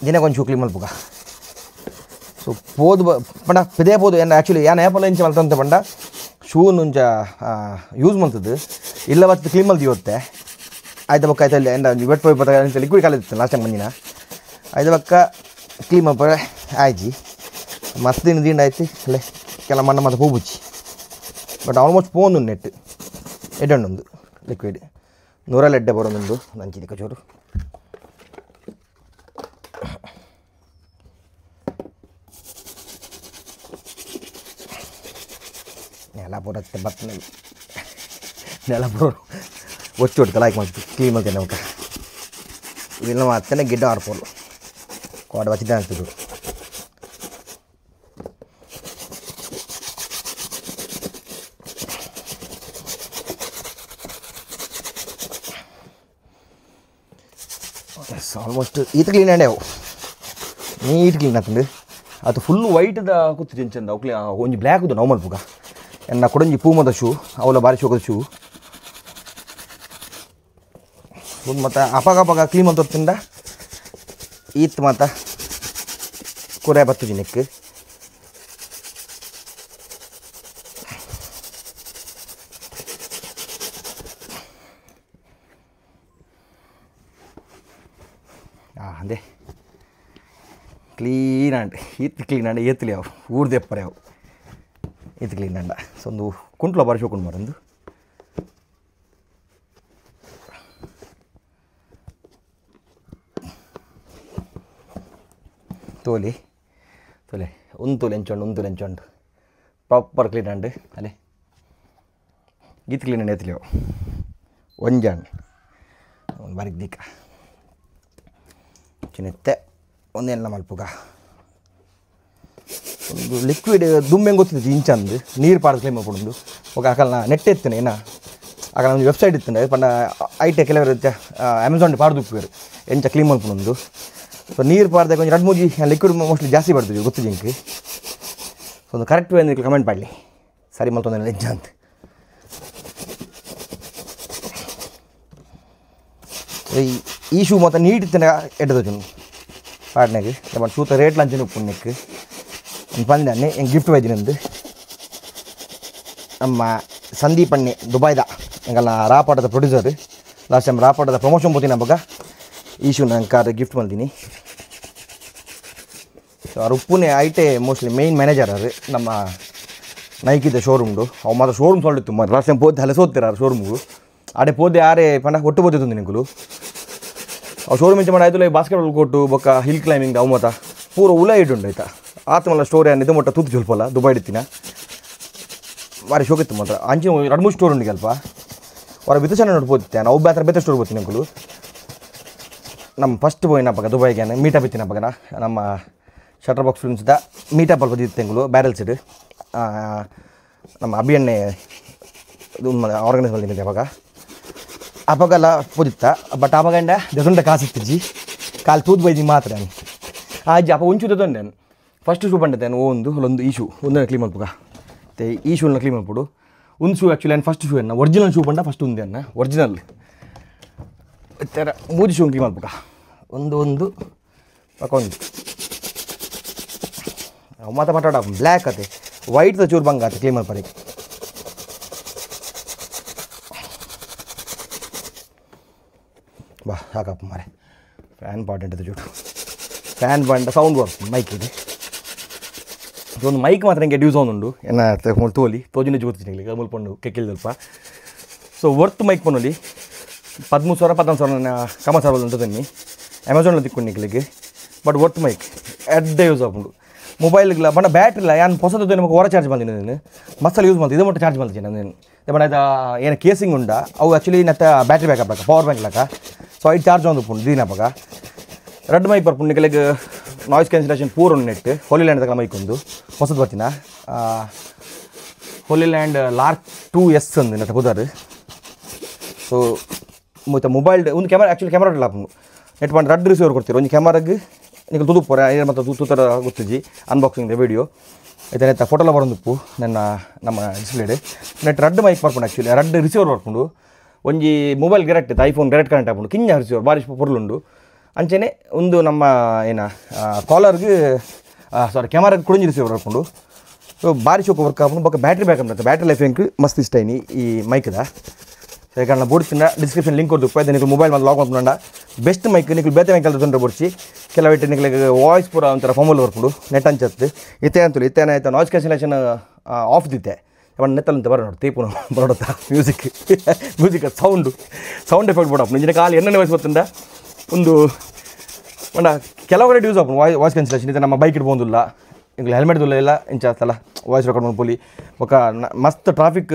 ದಿನಕ್ಕೆ ಒಂದು ಶೂ ಕ್ಲೀನ್ ಮಲ್ಪುಗ ಸೊ ಪೋದು ಪಂಡ ಪದೇ ಪೋದು ಏನು ಆ್ಯಕ್ಚುಲಿ ಏನು ಆ್ಯಪಲ್ ಇಂಚೆ ಮಲ್ತಂತ ಪಂಡ ಶೂ ನುಂಚ ಯೂಸ್ ಮಾಡ್ತದ್ದು ಇಲ್ಲ ಬತ್ತು ಕ್ಲೀನ್ ಮಲ್ದು ಇವತ್ತೆ ಆಯ್ತು ಬಕ್ಕ ಆಯ್ತು ಅಲ್ಲಿ ಎಂಡ ವೆಟ್ ಪೋಯ್ ಲಿಕ್ವಿಡ್ ಕಾಲಿತ್ತು ಲಾಸ್ಟ್ ಟೈಮ್ ಬಂದಿನ ಆಯ್ತು ಬಕ್ಕ ಕ್ಲೀನ್ ಮಾಡ್ಪರೆ ಆಯ್ಜಿ ಮತ್ತೆ ದಿನ ಆಯ್ತು ಅಲ್ಲೇ ಕೆಲ ಮಣ್ಣ ಮತ್ತೆ ಹೂ ಬುಚ್ಚಿ ಬಟ್ ಆಲ್ಮೋಸ್ಟ್ ಪೋಂದು ನೆಟ್ ಎಡ್ಡೊಂದು ಲಿಕ್ವಿಡ್ 100 ಎಡ್ಡೆ ಬರೋದೊಂದು ನಂಚಿದ ಕಚೋರು ನೆಲ ಬರುತ್ತೆ ಬತ್ತನಲ್ಲಿ ನೆಲ ಬರೋರು ಒಚ್ಚು ಹೊಡ್ತು ಲೈಕ್ ಮಾಡ್ತು ಕ್ಲೀನ್ ಮಾಡ್ತೇನೆ ಊಟ ಇದೆಲ್ಲ ಮಾಡ್ತೇನೆ ಗಿಡ್ಡ ಆಡ್ಬೋದು ಕೋಡ ಬಚ್ಚಿದ್ದೆ ಆಗ್ತಿದ್ರು ಆಲ್ಮೋಸ್ಟ್ ಈತ ಕ್ಲೀನ್ ಆ್ಯಂಡ್ ಅವು ನೀಟ್ ಕ್ಲೀನ್ ಆಗ್ತಂದು ಅದು ಫುಲ್ ವೈಟ್ದ ಕೂತು ಚಂದ ಅವು ಒಂಜಿ ಬ್ಲ್ಯಾಕ್ ಅದು ನಾವು ಮಲ್ಪುಗ ಎನ್ನ ಕೊಡಂಜಿ ಪೂಮದ ಶೂ ಅವಳ ಬಾರಿ ಶೋಕದ ಶೂ ಒಂದು ಮತ್ತು ಅಪಾಗ ಕ್ಲೀನ್ ಅಂತ ತಿಂದ ಈತ್ ಮತ್ತು ಕೊರೆ ಬತ್ತು ನೆಕ್ ಅದೇ ಕ್ಲೀನ್ ಅಂಡ್ ಈತ್ ಕ್ಲೀನ್ ಅಂಡ್ ಏತ್ಲಿ ಅವು ಊರ್ದೆಪ್ಪರೆ ಅವು ಈತ್ ಕ್ಲೀನ್ ಅಂಡ ಸೊ ಒಂದು ಕುಂಟ್ಲ ಬಾರಿ ಶೋಕೊಂಡು ಮಾರೊಂದು ತೋಲಿ ಒಂದು ತೋಲೆ ಎಂಚೊಂಡು ಪ್ರಾಪರ್ ಕ್ಲೀನ್ ಅಂಡ್ ಅಲ್ಲೇ ಈತ್ ಕ್ಲೀನ್ ಅಂಡ್ ಏತ್ಲಿ ಅವು ಒಂಜಾಣ್ ಒಂದು ಬಾರಿ ದಿಕ್ಕ ಚಿನ್ನತ್ತೆ ಒಂದೇನ ಮಲ್ಪುಗ ಒಂದು ಲಿಕ್ವಿಡ್ ದುಮ್ಮೆಂಗೆ ಗೊತ್ತಿದ್ದು ಇಂಚಂದು ನೀರು ಪಾರ್ದು ಕ್ಲೀನ್ ಮಾಡ್ಕೊಂಡು ಹೋಗ ಆಕಲ್ನ ನೆಟ್ ಎತ್ತೇನೆ ಏನ ಆಕಲ ಒಂದು ವೆಬ್ಸೈಟ್ ಇತ್ತಂಡೆ ಪಂಡ ಐಟೆ ಕೆಲವರು ಅಮೆಝಾನ್ ಪಾರ್ದು ಉಪ್ಪೇರು ಎಂಚ ಕ್ಲೀನ್ ಮಲ್ಪೊಂದು ಸೊ ನೀರು ಪಾರ್ದಾಗ ಒಂದು 2-3 ಲಿಕ್ವಿಡ್ ಮೋಸ್ಟ್ಲಿ ಜಾಸ್ತಿ ಬರ್ತದೆ ಗೊತ್ತಿದ್ದು ಇಂಕ್ ಸೊ ಒಂದು ಕರೆಕ್ಟ್ ವೇ ಅಂದ್ರೆ ಕಮೆಂಟ್ ಮಾಡಲಿ ಸರಿ ಮಲ್ತೊಂದು ನಿಜ ಅಂತ ಈ ಶೂ ಮತ್ತು ನೀಟ್ ಇತ್ತನೆ ಎಡ್ದು ಪಾಡ್ನಾಗ ನಮ್ಮ ಶೂತ ರೇಟ್ ಲಂಚನೆ ಉಪ್ಪುಣ್ಣಕ್ಕೆ ಒಂದು ಪಂದ್ಯಾನೆ ಹೆಂಗೆ ಗಿಫ್ಟ್ ಒಯ್ದಿನಂದು ನಮ್ಮ ಸಂದೀಪ್ ಅಣ್ಣೆ ದುಬೈದ ಹೆಂಗಲ್ಲ ರಾಪಾಟದ ಪ್ರೊಡ್ಯೂಸರ್ ಲಾಸ್ಟ್ ಟೈಮ್ ರಾಪಾಟದ ಪ್ರಮೋಷನ್ ಬೋತೀನಿ ನಮಗೆ ಈ ಶೂ ನಂಗೆ ಕಾರ್ ಗಿಫ್ಟ್ ಮಾಡ್ತೀನಿ ಸೊ ಅವ್ರು ಉಪ್ಪುನೇ ಐಟೆ ಮೋಸ್ಟ್ಲಿ ಮೇಯ್ನ್ ಮ್ಯಾನೇಜರ್ ಅವರು ನಮ್ಮ ನೈಕಿದ ಶೋರೂಮ್ಡು ಅವು ಮಾತ್ರ ಶೋರೂಮ್ ಸೊಳ್ಳಿತ್ತು ಮಾತ್ರ ಲಾಸ್ಟ್ ಟೈಮ್ ಪೋದೆ ಹಲಸೋತಿರ ಶೋರೂಮ್ಗೂ ಆಡೆ ಪೋದೆ ಆರೆ ಪಂಡ ಒಟ್ಟು ಪೋತಿತ್ತು ನಿಂಕುಲು ಅವು ಶೋರೂಮ್ ಇಂಚೆ ಮಾಡಿ ಆಯ್ತು ಬಾಸ್ಕೆಟ್ಬಾಲ್ ಕೊಟ್ಟು ಬೊಕ್ಕ ಹಿಲ್ ಕ್ಲೈಂಬಿಂಗ್ ಅವು ಮತ ಪೂರ ಉಲ ಇಡುಂಡು ಆಯ್ತಾ ಆತಮಲ್ಲ ಸ್ಟೋರಿ ಇದು ಮೊಟ್ಟ ತೂತು ಚುಲ್ಪಲ್ಲ ದುಬೈ ಇಡ್ತೀನ ಬಾರಿ ಶೋಕಿತ್ತು ಮಾತ್ರ ಅಂಚೆ 2-3 ಸ್ಟೋರ್ ಉಂಡು ಸ್ವಲ್ಪ ಹೊರ ಬಿತ್ತು ಚೆನ್ನಾಗಿ ನೋಡ್ಬೋದಿತ್ತೆ ನಾವು ಒಬ್ಬ ಹತ್ರ ಬೆತ್ತ ಸ್ಟೋರ್ ಬರ್ತೀನಿ ಅಂಕುಲು ನಮ್ಮ ಫಸ್ಟ್ ಹೋಯ್ನಪ್ಪಾಗ ದುಬೈಗೆ ಮೀಟಪ್ ಇತ್ತಿನಪ್ಪಾಗ ನಮ್ಮ ಶಟರ್ ಬಾಕ್ಸ್ ಫಿಲ್ಮ್ಸ್ದ ಮೀಟಪ್ ಅಲ್ಪ ಇತ್ತು ಅಂಕುಲು ಬ್ಯಾರಲ್ ಸೈಡ್ ನಮ್ಮ ಅಭಿಯಣ್ಣೆ ಇದು ಆರ್ಗನೈಸ್ ಮಾಡಿದ್ದೀನಿ ಅವಾಗ ಅವಾಗೆಲ್ಲ ಪೋದಿತ್ತ ಬಟ್ ಅವಾಗಂಡ ದೊಡ್ಡ ಕಾಸು ಇತ್ತಿಜ್ಜಿ ಕಾಲು ತೂದು ಬೈದಿ ಮಾತ್ರ ಆಜಿ ಅಪ್ಪ ಒಂಚೂರು ತಂದೆ ಫಸ್ಟ್ ಶೂ ಬಂದಿದ್ದೆ ಒಂದು ಅಲ್ಲೊಂದು ಈ ಶೂ ಒಂದನ್ನು ಕ್ಲೀನ್ ಮಾಡ್ಬೇಕ ಮತ್ತು ಈ ಶೂನ ಕ್ಲೀನ್ ಮಾಡ್ಬಿಡು ಒಂದು ಶೂ ಆ್ಯಕ್ಚುಲಿ ನಾನು ಫಸ್ಟ್ ಶೂ ಅನ್ನ ಒರಿಜಿನಲ್ ಶೂ ಬಂಡ ಫಸ್ಟ್ ಒಂದೇ ಅನ್ನ ಒರಿಜಿನಲ್ ಈ ಥರ 3 ಶೂ ಕ್ಲೀನ್ ಮಾಡ್ಬೇಕ ಒಂದು ಪಕ್ಕೊಂದು ಮಾತಾ ಮಾತಾಡ ಬ್ಲ್ಯಾಕ್ ಆತೆ ವೈಟ್ದ ಚೂರು ಬಂಗ ಆತೆ ಕ್ಲೀನ್ ಮಾಡ್ಪಾರಿ ಬಾ ಸಾಕಪ್ಪ ಮಾರೆ ಫ್ಯಾನ್ ಇಂಪಾರ್ಟೆಂಟ್ ಅದು ಚೂಟು ಫ್ಯಾನ್ ಬಂಡ ಸೌಂಡ್ ಬರ್ತದೆ ಮೈಕ್ ಇದೆ ಒಂದು ಮೈಕ್ ಮಾತ್ರ ಹಿಂಗೆ ಯೂಸ್ ಆಗುಂಡು ಏನ ತೋಜಿನ ಜೋತಿನಿ ಮುಲ್ಪೊಂಡು ಕೆಕ್ಕಿಲ್ ಸ್ವಲ್ಪ ಸೊ ವರ್ತ್ ಮೈಕ್ ಪೊನ್ನೊಲಿ 13,000-14,000 ಕಮ ಸಾವಿರ ಅಂತ ತನ್ನಿ ಅಮೆಝಾನ್లో ತಿಕ್ಕೊಂಡು ನಿಕ್ಲಿಗೆ ಬಟ್ ವರ್ತ್ ಮೈಕ್ ಎಡ್ಡೆ ಯೂಸ್ ಆಗುಂಡು ಮೊಬೈಲ್ಗಳ ಬಣ್ಣ ಬ್ಯಾಟ್ರಿ ಇಲ್ಲ ಏನು ಹೊಸದು ನಮಗೆ ಹೊರ ಚಾರ್ಜ್ ಬಂದಿನಿ ನೀನು ಮಸ್ಸಲ್ಲಿ ಯೂಸ್ ಮಾಡ್ತೀನಿ ಇದು ಮಟ್ಟ ಚಾರ್ಜ್ ಮಾಡ್ತೀನಿ ನೀನು ಬಣ್ಣ ಇದು ಏನು ಕೇಸಿಂಗ್ ಉಂಡ ಅವು ಆ್ಯಕ್ಚುಲಿ ನತ್ತ ಬ್ಯಾಟ್ರಿ ಬ್ಯಾಕಪ್ ಲಾಕ ಪವರ್ ಬ್ಯಾಂಕ್ ಲಾಕ ಸೊ ಐದು ಚಾರ್ಜ್ ಒಂದು ಪುಂಡು ದೀನಪ್ಪಾಗ ರೆಡ್ ಮೈಕ್ ಬರ್ಪುಂಡು ನಿಮಗೆ ನಾಯ್ಸ್ ಕ್ಯಾನ್ಸಲೇಷನ್ ಪೂರ ಒಂದು ನೆಟ್ ಹೋಲಿ ಲ್ಯಾಂಡ್ ತಗೊಳ ಮೈಕ್ ಒಂದು ಹೊಸದು ಬರ್ತೀನ ಹೋಲಿ ಲ್ಯಾಂಡ್ ಲಾರ್ಕ್ 2S ಅಂದು ನತ್ತ ಹೋದಾರು ಸೊ ಮತ್ತು ಮೊಬೈಲ್ ಒಂದು ಕ್ಯಾಮರಾ ಆ್ಯಕ್ಚುಲಿ ಕ್ಯಾಮರಾ ಇಲ್ಲ ನೆಟ್ ಮಾಡಿ ರೆಡ್ ರಿಸೀವರ್ ಕೊಡ್ತೀರಿ ಒಂದು ಕ್ಯಾಮರಾಗೆ ನೀವು ತುದುಪ್ಪೋರೆ ಏನು ಮತ್ತು ತೂತರ ಗೊತ್ತಿಜಿ ಅನ್ಬಾಕ್ಸಿಂಗ್ ವಿಡಿಯೋ ಆಯ್ತಾ ಫೋಟೋಲ್ಲ ಬರೋದು ನನ್ನ ನಮ್ಮ ಡಿಸ್ಪ್ಲೇಡ್ ನೆಟ್ ರೆಡ್ ಮೈಕ್ ಬರ್ಕೊಂಡು ಆ್ಯಕ್ಚುಲಿ ರೆಡ್ ರಿಸೀವರ್ ಬರ್ಕೊಂಡು ಒಂಜಿ ಮೊಬೈಲ್ ಗೆರೆಟ್ ಇತ್ತು ಐಫೋನ್ ಗೆರೆಟ್ ಕನೆಕ್ಟ್ ಹಾಕೊಂಡು ಕಿಂಜ ರಿಸೀವರ್ ಭಾರಿ ಪೊರ್ಲುಂಡು ಅಂಚೆನೆ ಒಂದು ನಮ್ಮ ಏನ ಕಾಲರ್ಗೆ ಸಾರಿ ಕ್ಯಾಮರಾಗೆ ಕುಡಿಂಜಿ ರಿಸೀವರ್ ಬರ್ಕೊಂಡು ಸೊ ಭಾರಿ ಚೌಕ ವರ್ಕ್ ಹಾಕೊಂಡು ಬೊಕ್ಕ ಬ್ಯಾಟ್ರಿ ಬ್ಯಾಕಪ್ ಅಂತ ಬ್ಯಾಟ್ರಿ ಲೈಫ್ ಹೆಂಗೆ ಮಸ್ತ್ ಇಷ್ಟ ಈ ಮೈಕ್ದ ಯಾಕಂದ್ರೆ ಬೋಡ್ತಿನ ಡಿಸ್ಕ್ರಿಪ್ಷನ್ ಲಿಂಕ್ ಕೊಡ್ತು ಅದು ನೀವು ಮೊಬೈಲ್ ಮೇಲೆ ಲಾಗ್ ಮಾಡ್ಕೊಂಡ ಬೆಸ್ಟ್ ಮೈಕ್ ನೀವು ಬೇತೆ ಮೈಕಲ್ ತೊಂದರೆ ಬೋಡ್ಸಿ ಕೆಲವಿಟ್ಟು ನಿಮಗೆ ವಾಯ್ಸ್ ಪೂರ ಒಂಥರ ಫಾರ್ಮಲ್ ಬರ್ಕೊಂಡು ನೆಟ್ ಅಂಚತ್ತು ಇತ್ತೇನ ಆಯ್ತು ನಾಯ್ಸ್ ಕ್ಯಾನ್ಸಲೇಷನ್ ಆಫ್ ದಿತ್ತೆ ಬಟ್ ನೆತ್ತಲ್ಲಂತ ಬರೋ ನೋಡಿ ತೀಪು ಬರೋಡುತ್ತಾ ಮ್ಯೂಸಿಕ್ ಸೌಂಡ್ ಎಫೆಕ್ಟ್ ಬಿಡಪ್ಪ ನಿಜ ಕಾಲು ಎಣ್ಣೆ ವಾಯ್ಸ್ ಬರ್ತಂಡ ಒಂದು ಬಣ್ಣ ಕೆಲವೊಂದು ಯೂಸ್ ಆಪು ವಾಯ್ಸ್ ಕ್ಯಾನ್ಸಲೇಷನ್ ಇದೆ ನಮ್ಮ ಬೈಕ್ ಇಡ್ಬೋದಿಲ್ಲ ಈಗ ಹೆಲ್ಮೆಟ್ದಿಲ್ಲ ಎಲ್ಲ ಇಂಚಾಸ್ತಲ್ಲ ವಾಯ್ಸ್ ರೆಕಾರ್ಡ್ ಮಾಡ್ಬೋದು ఒక ಮಸ್ತ್ ಟ್ರಾಫಿಕ್